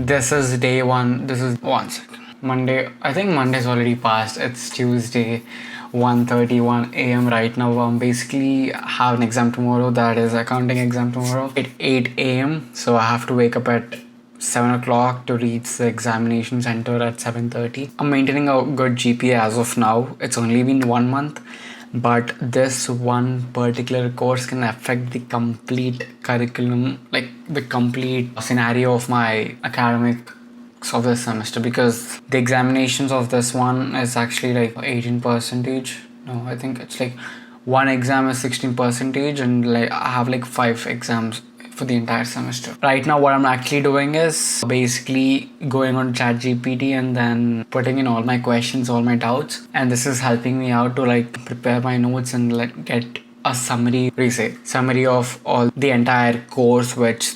This is day one. This is one second. Monday. I think Monday's already passed. It's Tuesday, 1:31 a.m. right now. Basically have an exam tomorrow. That is accounting exam tomorrow at 8 a.m. So I have to wake up at 7 o'clock to reach the examination center at 7:30. I'm maintaining a good GPA as of now. It's only been 1 month, but this one particular course can affect the complete curriculum, like the complete scenario of my academics of this semester, because the examinations of this one is actually like 18 percentage. No, I think it's like one exam is 16 percentage, and like I have like 5 exams for the entire semester. Right now what I'm actually doing is basically going on ChatGPT and then putting in all my questions, all my doubts, and this is helping me out to like prepare my notes and like get a summary of all the entire course, which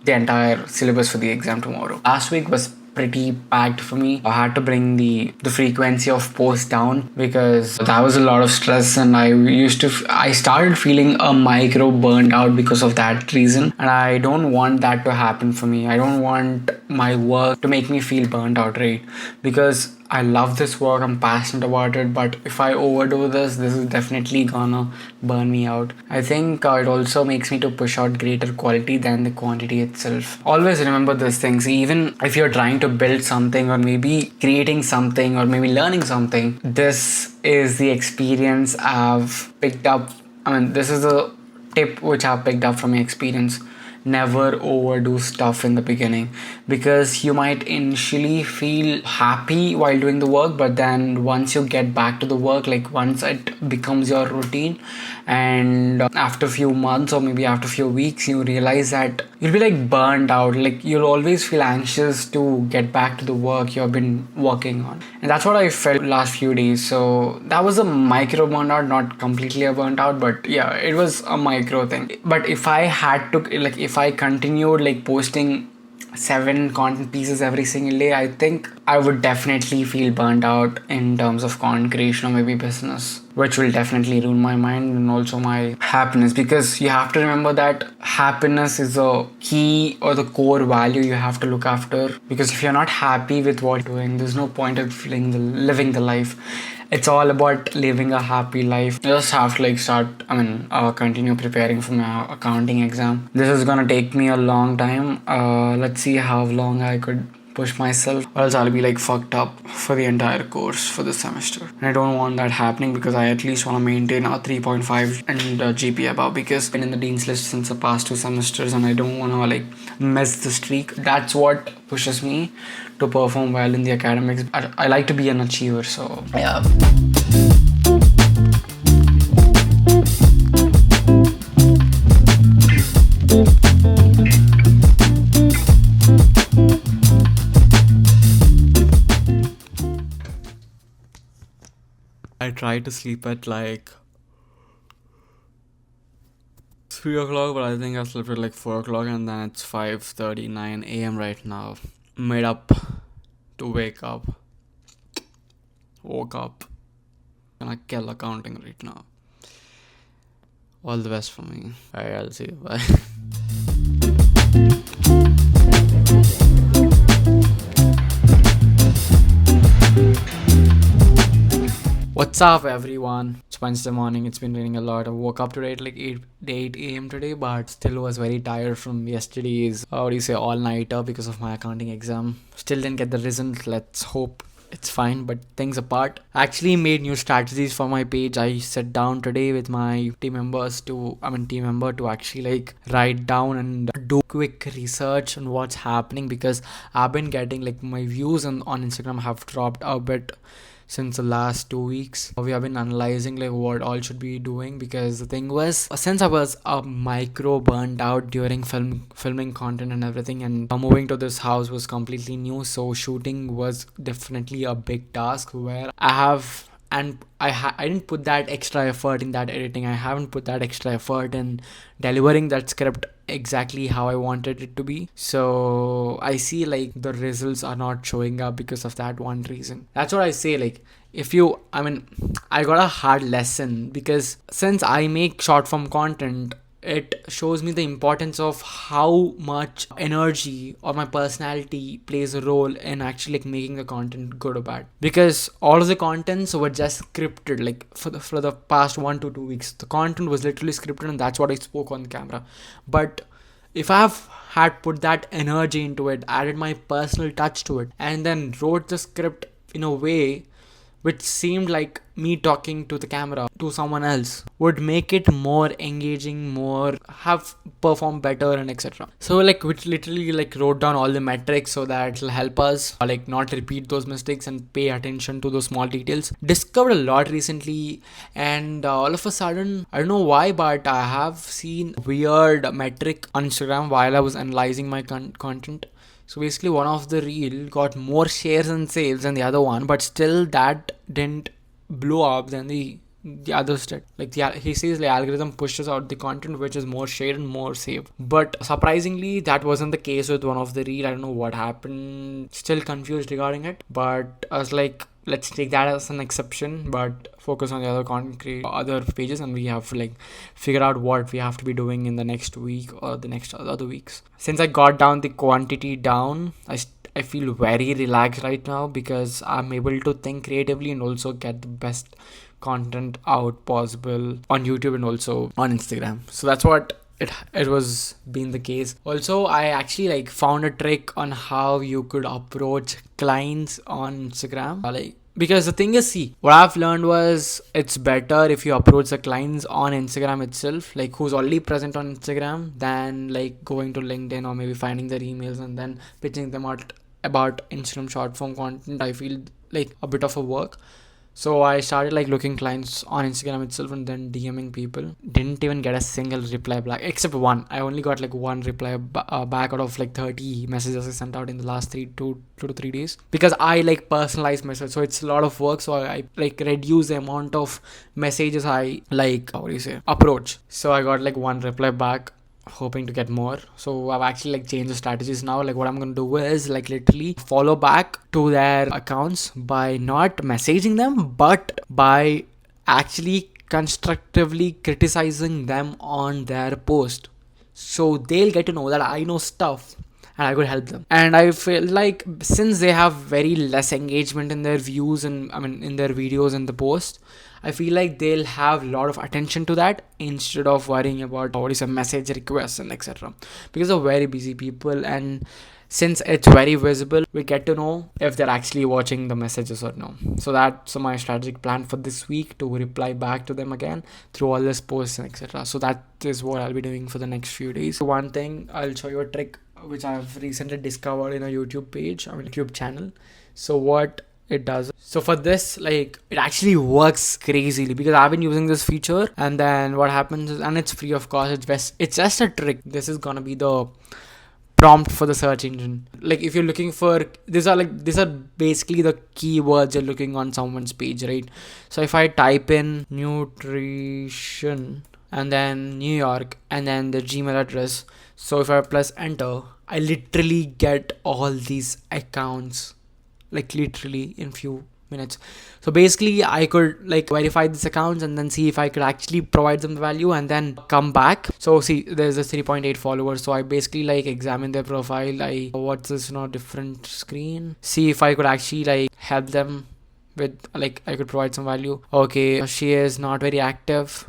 the entire syllabus for the exam tomorrow. Last week was pretty packed for me. I had to bring the frequency of posts down because that was a lot of stress, and I started feeling a micro burnt out because of that reason, and I don't want that to happen for me. I don't want my work to make me feel burnt out, right? Because I love this work, I'm passionate about it, but if I overdo this is definitely gonna burn me out. I think it also makes me to push out greater quality than the quantity itself. Always remember these things, even if you're trying to build something or maybe creating something or maybe learning something. This is the experience I've picked up. This is a tip which I've picked up from my experience. Never overdo stuff in the beginning, because you might initially feel happy while doing the work, but then once you get back to the work, like once it becomes your routine, and after a few months or maybe after a few weeks, you realize that you'll be like burned out. Like you'll always feel anxious to get back to the work you've been working on, and that's what I felt last few days. So that was a micro burnout, not completely a burnt out, but yeah, it was a micro thing. But if I had to, like, if I continued like posting 7 content pieces every single day, I think I would definitely feel burnt out in terms of content creation or maybe business, which will definitely ruin my mind and also my happiness, because you have to remember that happiness is a key or the core value you have to look after. Because if you're not happy with what you're doing, there's no point of living the life. It's all about living a happy life. I just have to like continue preparing for my accounting exam. This is gonna take me a long time. Let's see how long I could push myself, or else I'll be like fucked up for the entire course for this semester. And I don't want that happening, because I at least want to maintain a 3.5 and GPA above, because I've been in the dean's list since the past 2 semesters and I don't want to like miss the streak. That's what pushes me to perform well in the academics. I like to be an achiever, so yeah. I try to sleep at like 3 o'clock, but I think I slept at like 4 o'clock, and then it's 5:39 a.m. right now. Made up to woke up, gonna kill accounting right now. All the best for me. Alright, I'll see you. Bye. What's up, everyone? It's Wednesday morning. It's been raining a lot. I woke up today at like 8 a.m. today, but still was very tired from yesterday's all-nighter because of my accounting exam. Still didn't get the result. Let's hope it's fine, but things apart. I actually made new strategies for my page. I sat down today with my team member to actually like write down and do quick research on what's happening, because I've been getting like my views on Instagram have dropped a bit since the last 2 weeks. We have been analyzing like what all should be doing, because the thing was, since I was a micro burnt out during filming content and everything, and moving to this house was completely new, so shooting was definitely a big task, where I didn't put that extra effort in that editing. I haven't put that extra effort in delivering that script exactly how I wanted it to be. So I see like the results are not showing up because of that one reason. That's what I say. Like, I got a hard lesson, because since I make short form content, it shows me the importance of how much energy or my personality plays a role in actually like making the content good or bad. Because all of the contents were just scripted, like for the past 1 to 2 weeks. The content was literally scripted, and that's what I spoke on camera. But if I have had put that energy into it, added my personal touch to it, and then wrote the script in a way which seemed like me talking to the camera to someone else, would make it more engaging, more have perform better, and etc. So like which literally like wrote down all the metrics so that it'll help us like not repeat those mistakes and pay attention to those small details. Discovered a lot recently, and all of a sudden, I don't know why, but I have seen weird metric on Instagram while I was analyzing my content. So basically one of the reel got more shares and saves than the other one, but still that didn't blow up than the others did. Like he says the algorithm pushes out the content which is more shared and more saved. But surprisingly that wasn't the case with one of the reel. I don't know what happened. Still confused regarding it. But I was like, let's take that as an exception, but focus on the other content, other pages, and we have to like figure out what we have to be doing in the next week or the next other weeks. Since I got down the quantity down, I feel very relaxed right now because I'm able to think creatively and also get the best content out possible on YouTube and also on Instagram. So that's what it was been the case. Also, I actually like found a trick on how you could approach clients on Instagram. Because the thing is, see, what I've learned was it's better if you approach the clients on Instagram itself, like who's already present on Instagram, than like going to LinkedIn or maybe finding their emails and then pitching them out about Instagram short form content. I feel like a bit of a work. So I started like looking clients on Instagram itself and then DMing people. Didn't even get a single reply back except one. I only got like one reply back out of like 30 messages I sent out in the last 2 to 3 days, because I like personalized message. So it's a lot of work. So I like reduce the amount of messages I like approach. So I got like one reply back, hoping to get more. So I've actually like changed the strategies now. Like what I'm gonna do is like literally follow back to their accounts by not messaging them, but by actually constructively criticizing them on their post. So they'll get to know that I know stuff and I could help them. And I feel like since they have very less engagement in their views and in their videos and the post, I feel like they'll have a lot of attention to that instead of worrying about what is a message request and etc. Because they're very busy people, and since it's very visible, we get to know if they're actually watching the messages or no. So that's my strategic plan for this week, to reply back to them again through all this posts and etc. So that is what I'll be doing for the next few days. One thing, I'll show you a trick which I've recently discovered in a YouTube page, YouTube channel. So what it does, so for this, like it actually works crazily because I've been using this feature, and then what happens is, and it's free of cost, it's just a trick. This is gonna be the prompt for the search engine. Like if you're looking for, these are basically the keywords you're looking on someone's page, right? So if I type in nutrition and then New York and then the Gmail address, so if I press enter, I literally get all these accounts like literally in few minutes. So basically I could like verify these accounts and then see if I could actually provide them the value and then come back. So see, there's a 3.8 followers. So I basically like examine their profile. What's this different screen, see if I could actually like help them with, like I could provide some value. Okay, she is not very active.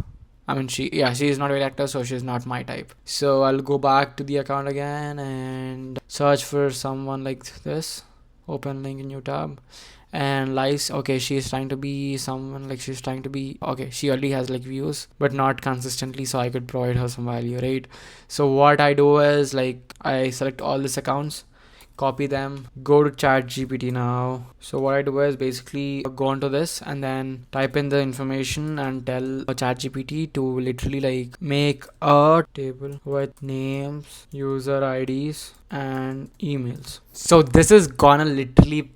She is not very active, so she's not my type. So I'll go back to the account again and search for someone like this. Open link in new tab and likes. Okay, she's trying to be someone like okay, she already has like views but not consistently, so I could provide her some value, right? So what I do is like I select all these accounts, copy them, go to ChatGPT now. So what I do is basically go onto this and then type in the information and tell ChatGPT to literally like make a table with names, user IDs and emails. So this is gonna literally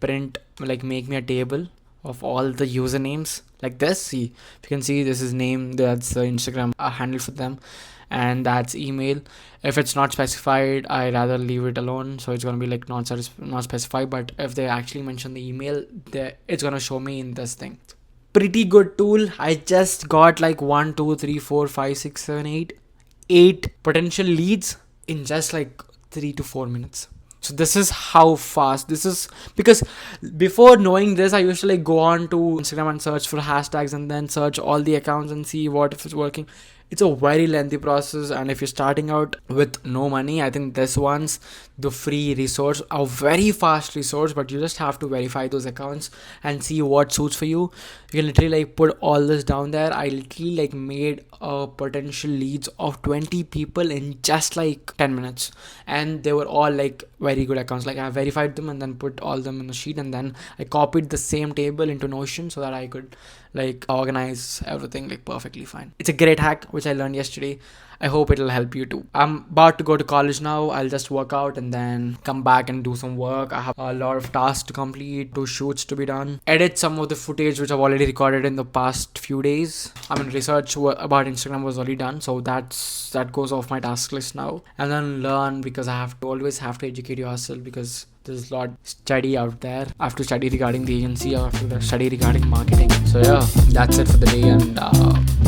make me a table of all the usernames like this. See, if you can see, this is name, that's the Instagram handle for them, and that's email. If it's not specified, I rather leave it alone, so it's gonna be like not specified. But if they actually mention the email, it's gonna show me in this thing. Pretty good tool. I just got like 1 2 3 4 5 6 7 8 8 potential leads in just like 3 to 4 minutes. So this is how fast this is, because before knowing this, I used to like go on to Instagram and search for hashtags and then search all the accounts and see what if it's working. It's a very lengthy process, and if you're starting out with no money, I think this one's the free resource, a very fast resource, but you just have to verify those accounts and see what suits for you. You can literally like put all this down there. I literally like made a potential leads of 20 people in just like 10 minutes, and they were all like very good accounts. Like I verified them and then put all them in a sheet, and then I copied the same table into Notion so that I could like organize everything like perfectly fine. It's a great hack which I learned yesterday. I hope it'll help you too. I'm about to go to college now. I'll just work out and then come back and do some work. I have a lot of tasks to complete, 2 shoots to be done, edit some of the footage which I've already recorded in the past few days. I mean, research about Instagram was already done, so that goes off my task list now. And then learn, because I have to always have to educate yourself, because there's a lot study out there. I have to study regarding the agency. I have to study regarding marketing. So yeah, that's it for the day, and